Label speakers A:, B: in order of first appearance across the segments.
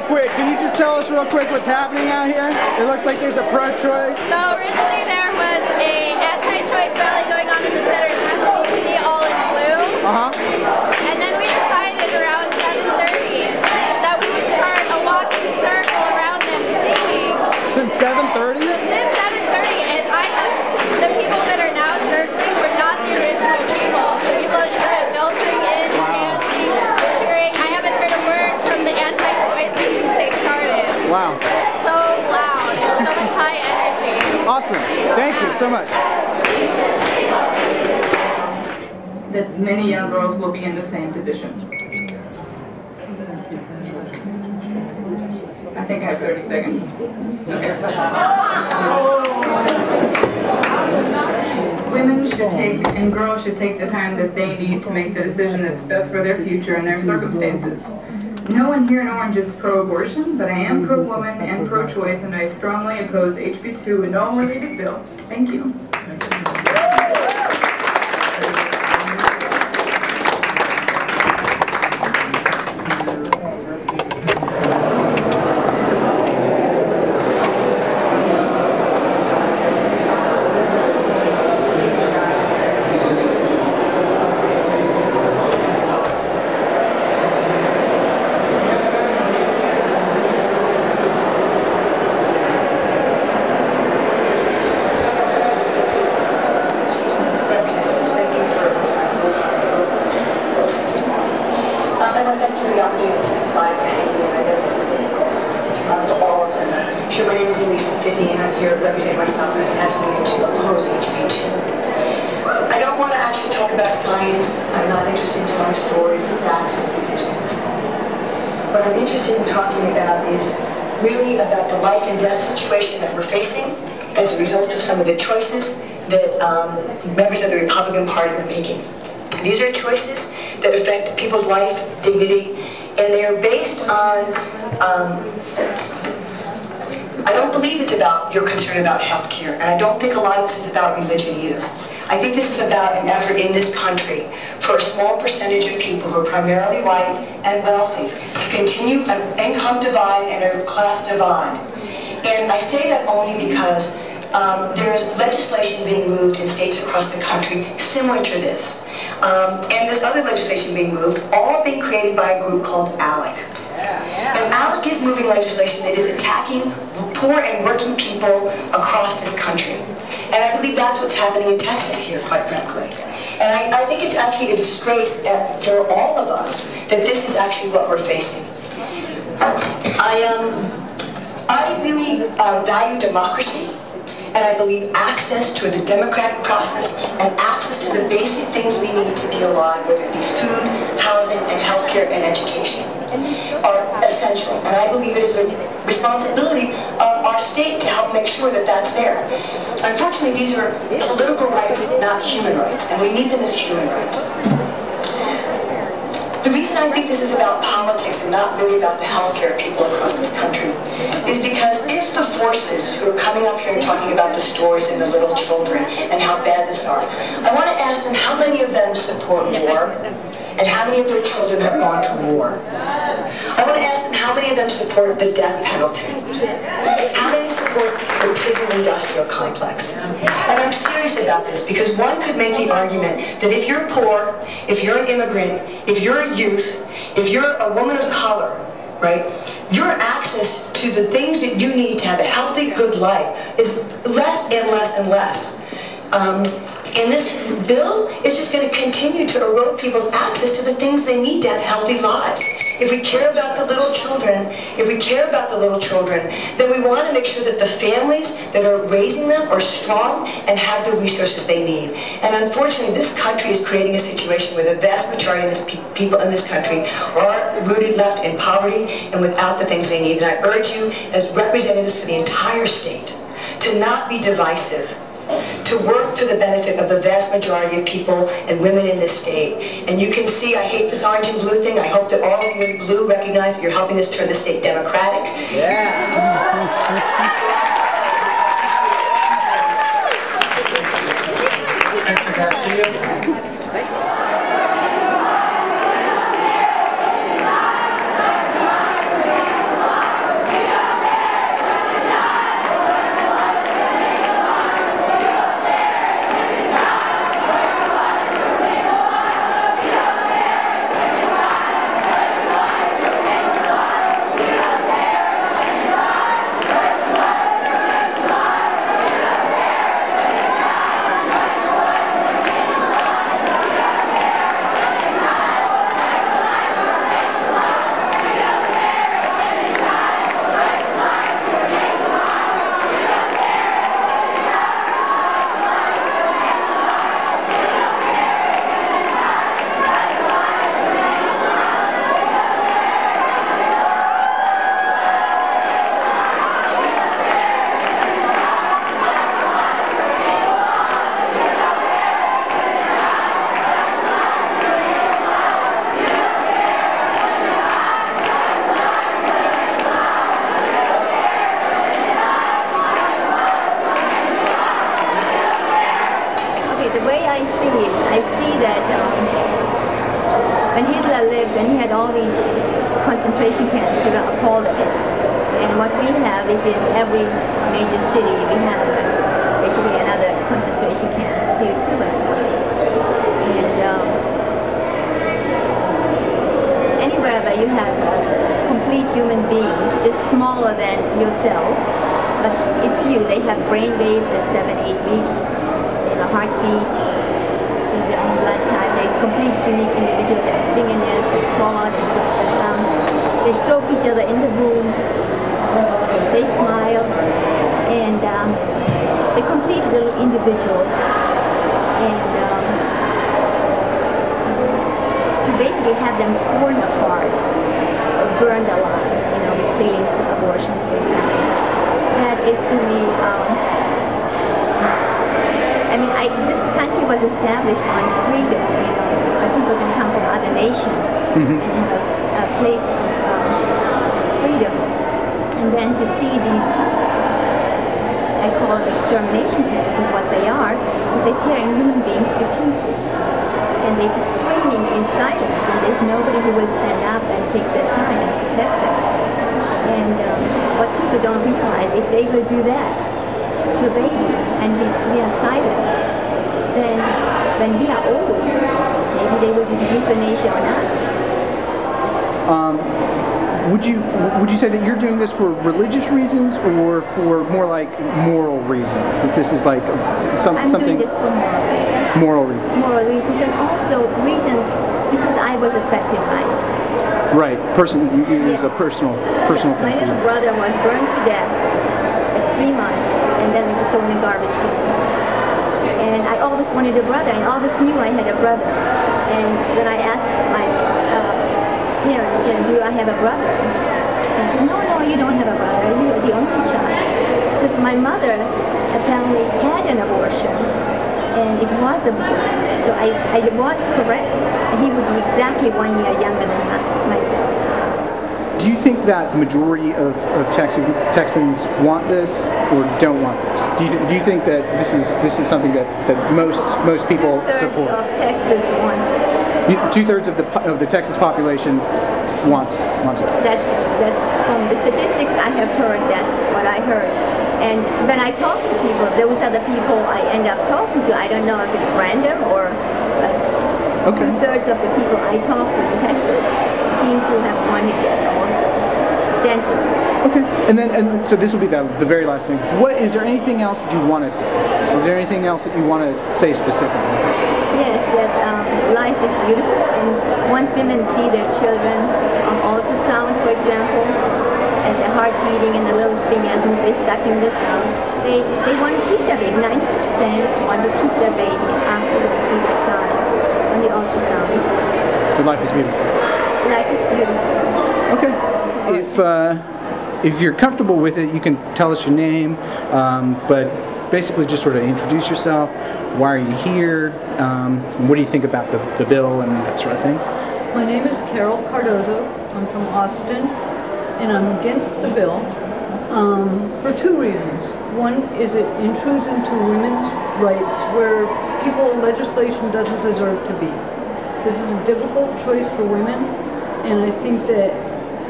A: quick, can you just tell us real quick what's happening out here? It looks like there's a pro-choice.
B: So originally there was a anti-choice rally going on in the center, and that's what you see all in blue. And then we decided around 7:30 that we would start a walking circle around them singing.
A: Since 7:30?
B: So since 7:30, and the people that are now circling were not the original people. So people have just been filtering in, chanting, cheering. I haven't heard a word from the anti-choicers since they started.
A: Wow.
B: It's so loud and so much high energy.
A: Awesome. Thank you so much.
C: That many young girls will be in the same position. I think I have 30 seconds. Women should take, and girls should take the time that they need to make the decision that's best for their future and their circumstances. No one here in Orange is pro-abortion, but I am pro-woman and pro-choice, and I strongly oppose HB 2 and all related bills. Thank you.
D: Sure, my name is Lisa Fithian, and I'm here representing myself and asking you to oppose HB 2. I don't want to actually talk about science. I'm not interested in telling stories, facts, or figures in this moment. What I'm interested in talking about is really about the life and death situation that we're facing as a result of some of the choices that members of the Republican Party are making. These are choices that affect people's life, dignity, and they are based on I don't believe it's about your concern about health care, and I don't think a lot of this is about religion either. I think this is about an effort in this country for a small percentage of people who are primarily white and wealthy to continue an income divide and a class divide. And I say that only because there's legislation being moved in states across the country similar to this. And there's other legislation being moved, all being created by a group called ALEC. And ALEC is moving legislation that is attacking poor and working people across this country. And I believe that's what's happening in Texas here, quite frankly. And I think it's actually a disgrace for all of us that this is actually what we're facing. I really value democracy, and I believe access to the democratic process and access to the basic things we need to be alive, whether it be food, housing, and healthcare and education, are essential. And I believe it is the responsibility of our state to help make sure that that's there. Unfortunately, these are political rights, not human rights, and we need them as human rights. The reason I think this is about politics and not really about the healthcare people across this country is because if the forces who are coming up here and talking about the stories and the little children and how bad this are, I want to ask them how many of them support war and how many of their children have gone to war. I want to ask them how many of them support the death penalty. How many support the prison industrial complex? And I'm serious about this because one could make the argument that if you're poor, if you're an immigrant, if you're a youth, if you're a woman of color, right, your access to the things that you need to have a healthy, good life is less and less and less. And this bill is just going to continue to erode people's access to the things they need to have healthy lives. If we care about the little children, then we want to make sure that the families that are raising them are strong and have the resources they need. And unfortunately, this country is creating a situation where the vast majority of people in this country are rooted left in poverty and without the things they need. And I urge you, as representatives for the entire state, to not be divisive, to work for the benefit of the vast majority of people and women in this state. And you can see, I hate this orange and blue thing. I hope that all of you in blue recognize that you're helping us turn the state democratic.
A: Yeah.
E: all these concentration camps, you are appalled at it. And what we have is in every major city, we have basically another concentration camp, the equivalent of it. And anywhere where you have complete human beings, just smaller than yourself, but it's you. They have brain waves at 7, 8 weeks, they have a heartbeat, they have their own blood type, they're complete unique individuals, they have fingernails, they swallow, they suck the sound, they stroke each other in the room, they smile, and they're complete little individuals. And to basically have them torn apart, or burned alive, you know, with saline abortion, for example, that is to me, I mean, this country was established on freedom, you know, where people can come from other nations and have a place of freedom. And then to see these, I call them extermination camps, is what they are, because they're tearing human beings to pieces. And they're just screaming in silence, and there's nobody who will stand up and take their side and protect them. And what people don't realize, if they will do that to a baby, and we are silent, then when we are old, maybe they will do the euthanasia on us.
A: Would you say that you're doing this for religious reasons or for more like moral reasons? That this is like something.
E: I'm doing this for moral reasons.
A: Moral reasons.
E: Moral reasons, and also reasons because I was affected by it.
A: Right. It was a personal thing.
E: My little brother was burned to death at 3 months, and then he was thrown in a garbage can. And I always wanted a brother, and I always knew I had a brother. And when I asked my parents, you know, do I have a brother? They said, no, you don't have a brother. You're the only child. Because my mother apparently had an abortion, and it was a boy. So I was correct, and he would be exactly 1 year younger than myself.
A: Do you think that the majority of Texans want this or don't want this? Do you think that this is something that most people support?
E: 2/3 of Texas wants it.
A: 2/3 of the Texas population wants it.
E: That's from the statistics I have heard. That's what I heard. And when I talk to people, those are the people I end up talking to. I don't know if it's random or, but 2/3 of the people I talk to in Texas seem to have wanted that also. Stanford.
A: Okay. And so this will be the very last thing. Is there anything else that you want to say? Is there anything else that you want to say specifically?
E: Yes, that life is beautiful, and once women see their children on ultrasound, for example, and their heart beating and the little fingers and they stuck in the thumb, they want to keep their baby. 90% want to keep their baby after they see their child on the ultrasound.
A: The life is beautiful.
E: Life is beautiful.
A: Okay. If you're comfortable with it, you can tell us your name, but basically just sort of introduce yourself. Why are you here? What do you think about the bill and that sort of thing?
F: My name is Carol Cardozo. I'm from Austin, and I'm against the bill for 2 reasons. One is it intrudes into women's rights where legislation doesn't deserve to be. This is a difficult choice for women, and I think that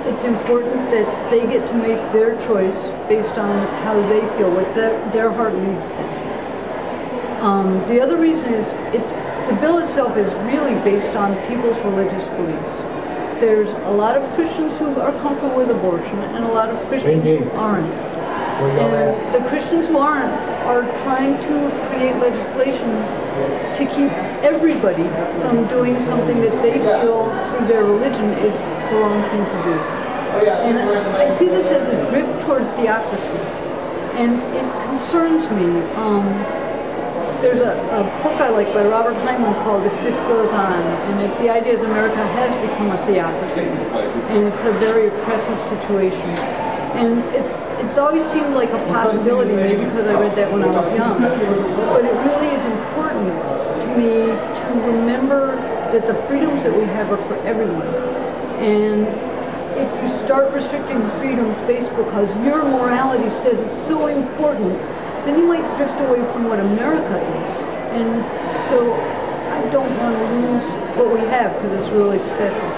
F: it's important that they get to make their choice based on how they feel, what their heart leads them. The other reason is the bill itself is really based on people's religious beliefs. There's a lot of Christians who are comfortable with abortion and a lot of Christians who aren't. And the Christians who aren't are trying to create legislation to keep everybody from doing something that they feel through their religion is the wrong thing to do. And I see this as a drift toward theocracy, and it concerns me. There's a book I like by Robert Hyman called If This Goes On, and the idea is America has become a theocracy, and it's a very oppressive situation. And it's always seemed like a possibility, maybe because I read that when I was young, but it really is important to me to remember that the freedoms that we have are for everyone. And if you start restricting freedoms based because your morality says it's so important, then you might drift away from what America is. And so I don't want to lose what we have because it's really special.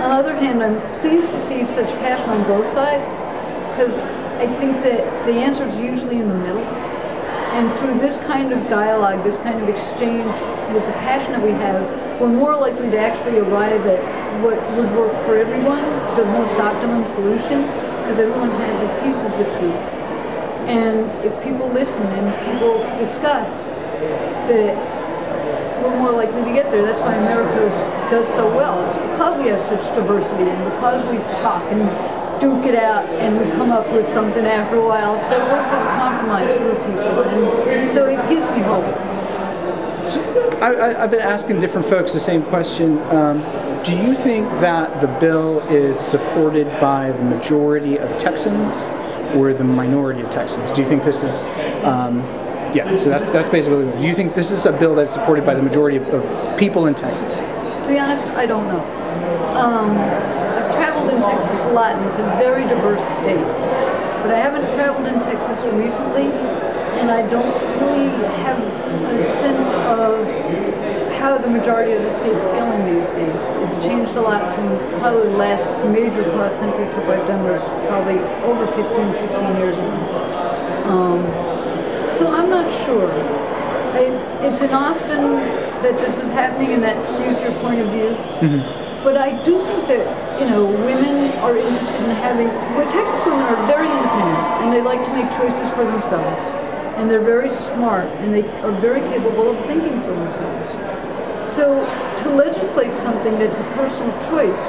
F: On the other hand, I'm pleased to see such passion on both sides, because I think that the answer is usually in the middle. And through this kind of dialogue, this kind of exchange with the passion that we have, we're more likely to actually arrive at what would work for everyone, the most optimum solution, because everyone has a piece of the truth. And if people listen and people discuss, that we're more likely to get there. That's why America does so well. It's because we have such diversity and because we talk and duke it out and we come up with something after a while that works as a compromise for people. And so it gives me hope.
A: So I've been asking different folks the same question. Do you think that the bill is supported by the majority of Texans or the minority of Texans? Do you think this is, yeah, so that's basically it. Do you think this is a bill that's supported by the majority of people in Texas?
F: To be honest, I don't know. I've traveled in Texas a lot, and it's a very diverse state. But I haven't traveled in Texas recently, and I don't really have a sense of how the majority of the state's feeling these days. It's changed a lot from probably the last major cross-country trip I've done was probably over 15, 16 years ago. So I'm not sure. It's in Austin that this is happening, and that skews your point of view. Mm-hmm. But I do think that, you know, women are interested in having, well, Texas women are very independent, and they like to make choices for themselves. And they're very smart, and they are very capable of thinking for themselves. So to legislate something that's a personal choice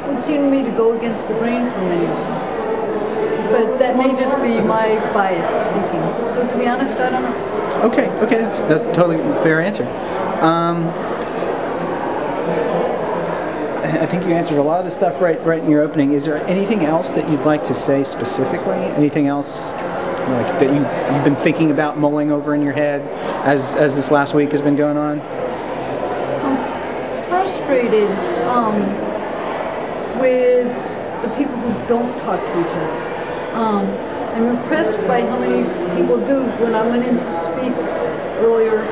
F: would seem to me to go against the grain for many of them. But that may just be my bias speaking. So to be honest, I don't know.
A: Okay, that's a totally fair answer. I think you answered a lot of the stuff right in your opening. Is there anything else that you'd like to say specifically? Anything else like that you've been thinking about, mulling over in your head as this last week has been going on?
F: I'm frustrated with the people who don't talk to each other. I'm impressed by how many people do. When I went in to speak earlier,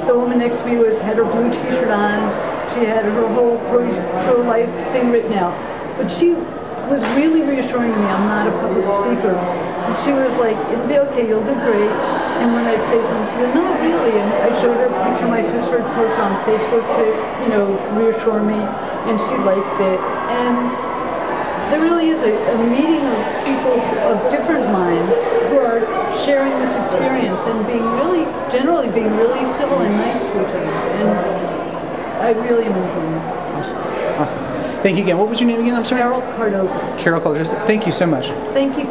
F: the woman next to me had her blue t-shirt on. She had her whole pro-life thing written out. But she was really reassuring to me. I'm not a public speaker. And she was like, it'll be okay, you'll do great. And when I'd say something, she'd go, no, really. And I showed her a picture my sister had posted on Facebook to, you know, reassure me. And she liked it. And there really is a meeting of people of different minds who are sharing this experience and generally being really civil and nice to each other. And I really am enjoying it.
A: Awesome. Thank you again. What was your name again? I'm sorry?
F: Carol Cardozo.
A: Carol Cardozo. Thank you so much.
F: Thank you.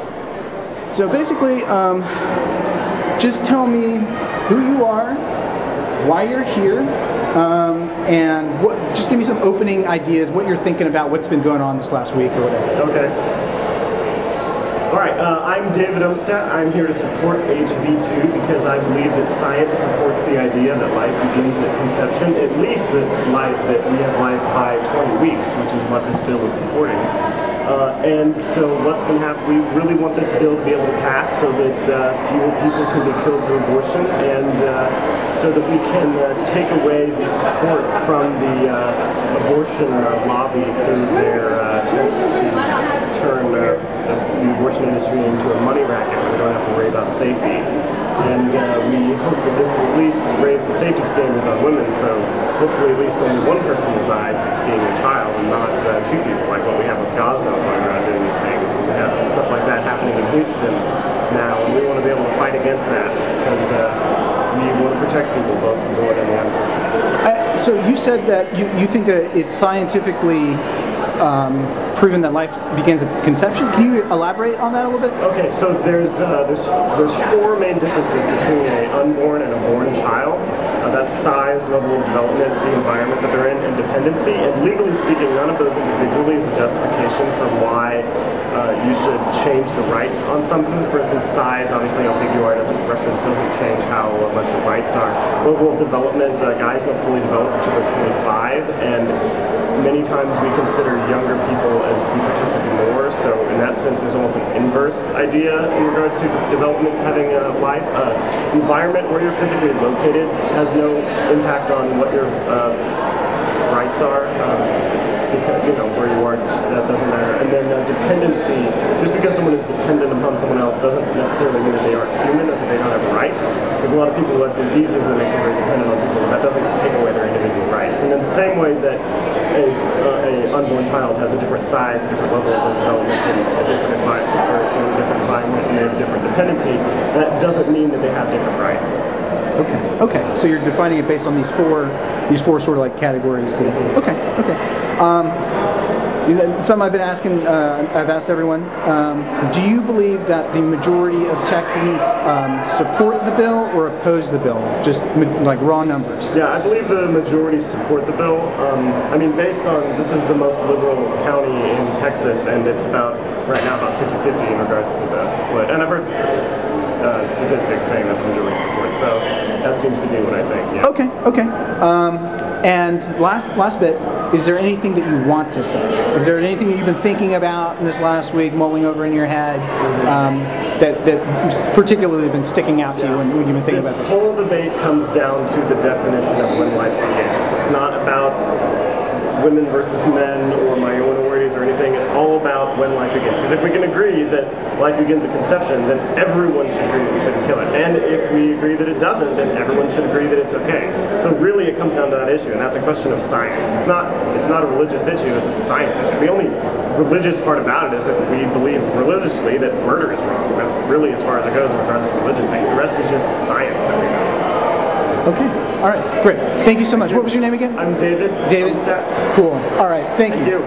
A: So basically, just tell me who you are, why you're here, and just give me some opening ideas, what you're thinking about, what's been going on this last week or whatever.
G: Okay. All right, I'm David Umstadt. I'm here to support HB2 because I believe that science supports the idea that life begins at conception, at least that we have life by 20 weeks, which is what this bill is supporting. And so what's been happening, we really want this bill to be able to pass so that fewer people can be killed through abortion, and so that we can take away the support from the abortion lobby through their attempts to turn the abortion industry into a money racket where we don't have to worry about safety. And we hope that this will at least raise the safety standards on women, so hopefully at least only one person will die being a child and not two people, like what we have with Gosnell going around doing these things. We have stuff like that happening in Houston now, and we want to be able to fight against that because we want to protect people both from born and the unborn.
A: So you said that you think that it's scientifically proven that life begins at conception. Can you elaborate on that a little bit?
G: Okay, so there's four main differences between an unborn and a born child. That's size, level of development, the environment that they're in, and dependency. And legally speaking, none of those individually is a justification for why you should change the rights on something. For instance, size, obviously how big you are doesn't change how much your rights are. Level of development, guys don't fully develop until they're 25, and many times we consider younger people as to be protected more, so in that sense there's almost an inverse idea in regards to development having a life. Environment, where you're physically located, has no impact on what your rights are, where you are, that doesn't matter. And then dependency, just because someone is dependent upon someone else doesn't necessarily mean that they aren't human or that they don't have rights. There's a lot of people who have diseases that makes them very dependent on people, but that doesn't take away their individual rights. And in the same way that a unborn child has a different size, a different level of development, and a different environment, or in a different environment, and they have a different dependency, that doesn't mean that they have different rights.
A: Okay. Okay. So you're defining it based on these four sort of like categories. Okay. Okay. Some I've been asking. I've asked everyone. Do you believe that the majority of Texans support the bill or oppose the bill? Just like raw numbers.
G: Yeah, I believe the majority support the bill. I mean, based on this is the most liberal county in Texas, and it's right now about 50-50 in regards to the split. And I've heard statistics saying that the majority support. So that seems to be what I think. Yeah.
A: Okay. Okay. And last bit, is there anything that you want to say? Is there anything that you've been thinking about in this last week, mulling over in your head, that just particularly been sticking out to you when you've been thinking about this?
G: This whole debate comes down to the definition of when life begins. It's not about women versus men or minorities or anything. It's all about when life begins. Because if we can agree that life begins at conception, then everyone should agree that we shouldn't kill it. And if we agree that it doesn't, then everyone should agree that it's okay. So really it comes down to that issue, and that's a question of science. It's not a religious issue, it's a science issue. The only religious part about it is that we believe religiously that murder is wrong. That's really as far as it goes in regards to religious things. The rest is just science that we know.
A: Okay. All right. Great. Thank you so much. What was your name again?
G: I'm David.
A: David. Cool. All right. Thank you.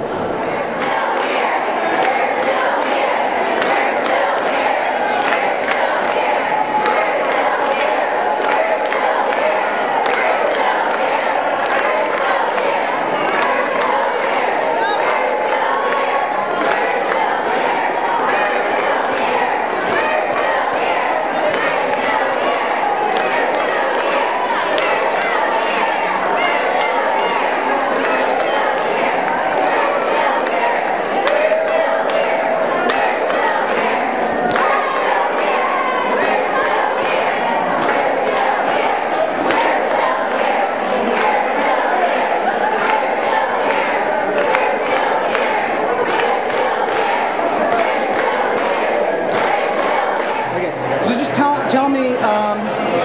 A: Tell me,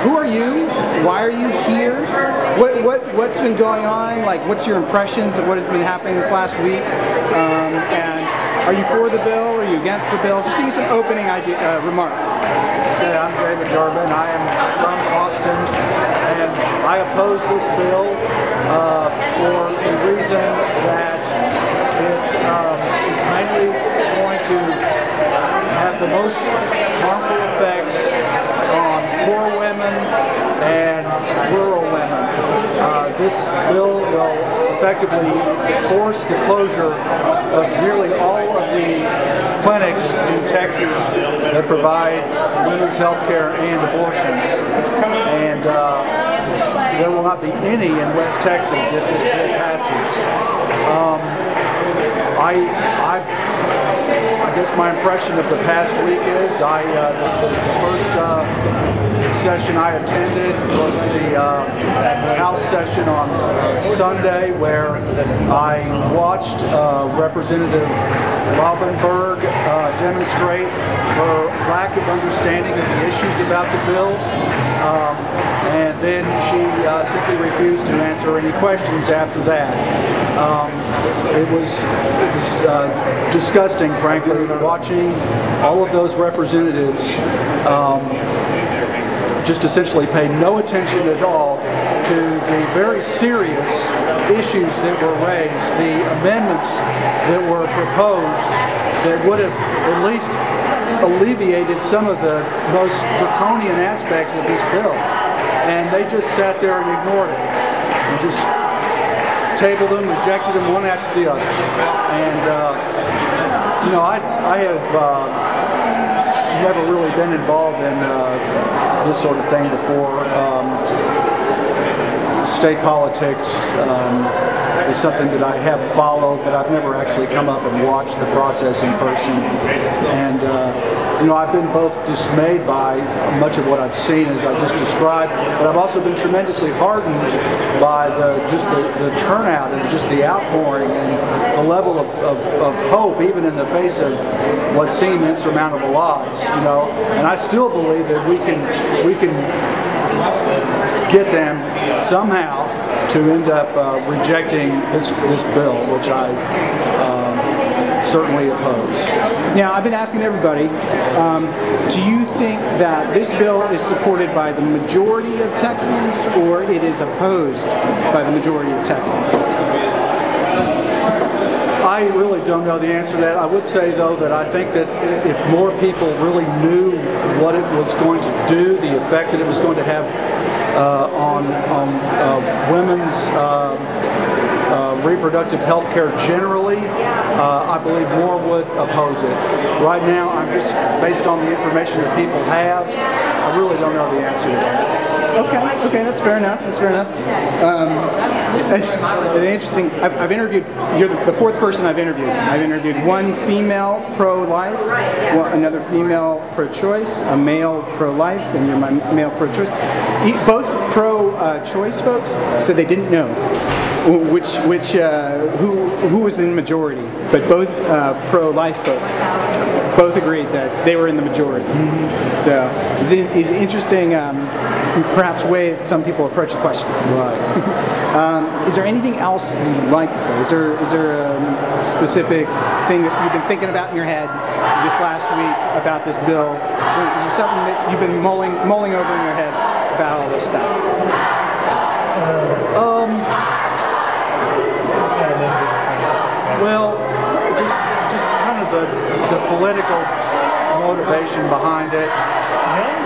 A: who are you? Why are you here? What's been going on? Like, what's your impressions of what has been happening this last week? And are you for the bill? Are you against the bill? Just give me some opening remarks.
H: Okay, I'm David Durbin. I am from Austin, and I oppose this bill for the reason that it is mainly going to have the most harmful effects on poor women and rural women. This bill will effectively force the closure of nearly all of the clinics in Texas that provide women's health care and abortions. And there will not be any in West Texas if this bill passes. I guess my impression of the past week is the first session I attended was the House session on Sunday, where I watched Representative Robinberg demonstrate her lack of understanding of the issues about the bill, and then she simply refused to answer any questions after that. It was disgusting, frankly, watching all of those representatives just essentially pay no attention at all to the very serious issues that were raised, the amendments that were proposed that would have at least alleviated some of the most draconian aspects of this bill. And they just sat there and ignored it and just tabled them, rejected them one after the other. And you know, I have never really been involved in this sort of thing before. State politics is something that I have followed, but I've never actually come up and watched the process in person. And you know, I've been both dismayed by much of what I've seen as I just described, but I've also been tremendously heartened by the turnout and just the outpouring and the level of hope, even in the face of what seem insurmountable odds. You know, and I still believe that we can get them somehow to end up rejecting this bill, which I certainly oppose.
A: Now, I've been asking everybody, do you think that this bill is supported by the majority of Texans or it is opposed by the majority of Texans?
H: I really don't know the answer to that. I would say, though, that I think that if more people really knew what it was going to do, the effect that it was going to have on women's reproductive health care generally, I believe more would oppose it. Right now, I'm just, based on the information that people have, I really don't know the answer to that.
A: Okay, that's fair enough. That's fair enough. It's interesting. I've interviewed. You're the fourth person I've interviewed. I've interviewed one female pro-life, another female pro-choice, a male pro-life, and you're my male pro-choice. Both pro-choice folks said they didn't know who was in the majority, but both pro-life folks both agreed that they were in the majority. So it's interesting, perhaps way some people approach the question.
H: Right.
A: Is there anything else you'd like to say? Is there a specific thing that you've been thinking about in your head this last week about this bill? Is there something that you've been mulling over in your head about all this stuff?
H: Well, just kind of the political motivation behind it.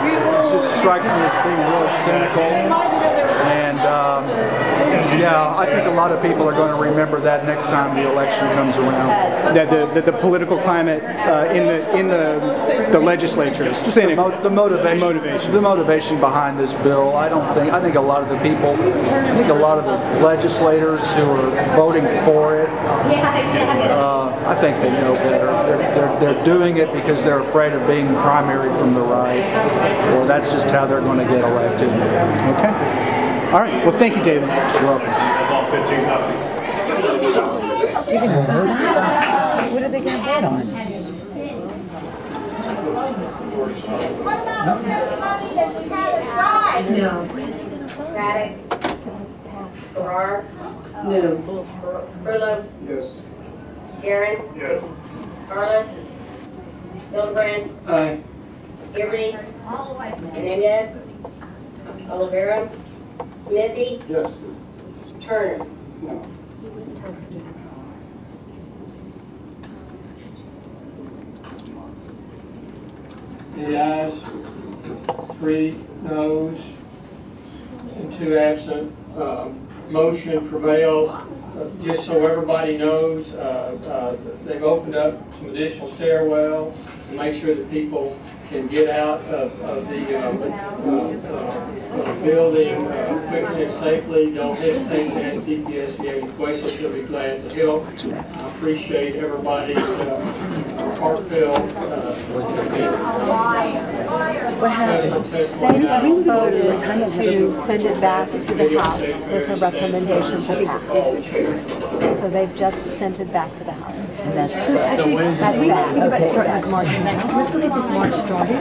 H: It just strikes me as being really cynical, and yeah, I think a lot of people are going to remember that next time the election comes around.
A: That the political climate in the legislature is cynical.
H: The motivation behind this bill. I think a lot of the people, I think a lot of the legislators who are voting for it, I think they know better. They're doing it because they're afraid of being primaried from the right, or that's just how they're going to get elected.
A: Okay. All right. Well, thank you, David.
H: You're welcome.
I: What are they going to vote on?
J: What about the testimony that you had at
K: No. Static. Farrar.
I: No.
K: Furlow.
G: Yes.
K: Aaron.
G: Yes.
K: Carlos. Hildebrand.
I: Aye.
K: Liberty. Hernandez. Olivera. Smithy.
G: Yes.
K: Turner.
G: No.
L: The ayes, 3 noes, and 2 absent. Motion prevails. Just so everybody knows, they've opened up some additional stairwell to make sure that people can get out of the building quickly and safely. Don't hesitate to ask DPS if you have any questions. They'll be glad to help. I appreciate everybody's heartfelt
I: What happened? They voted to send it back to the House with a recommendation to pass. So they've just sent it back to the House.
M: So actually,
I: that's bad.
M: Think about starting this march now. Let's go get this march started.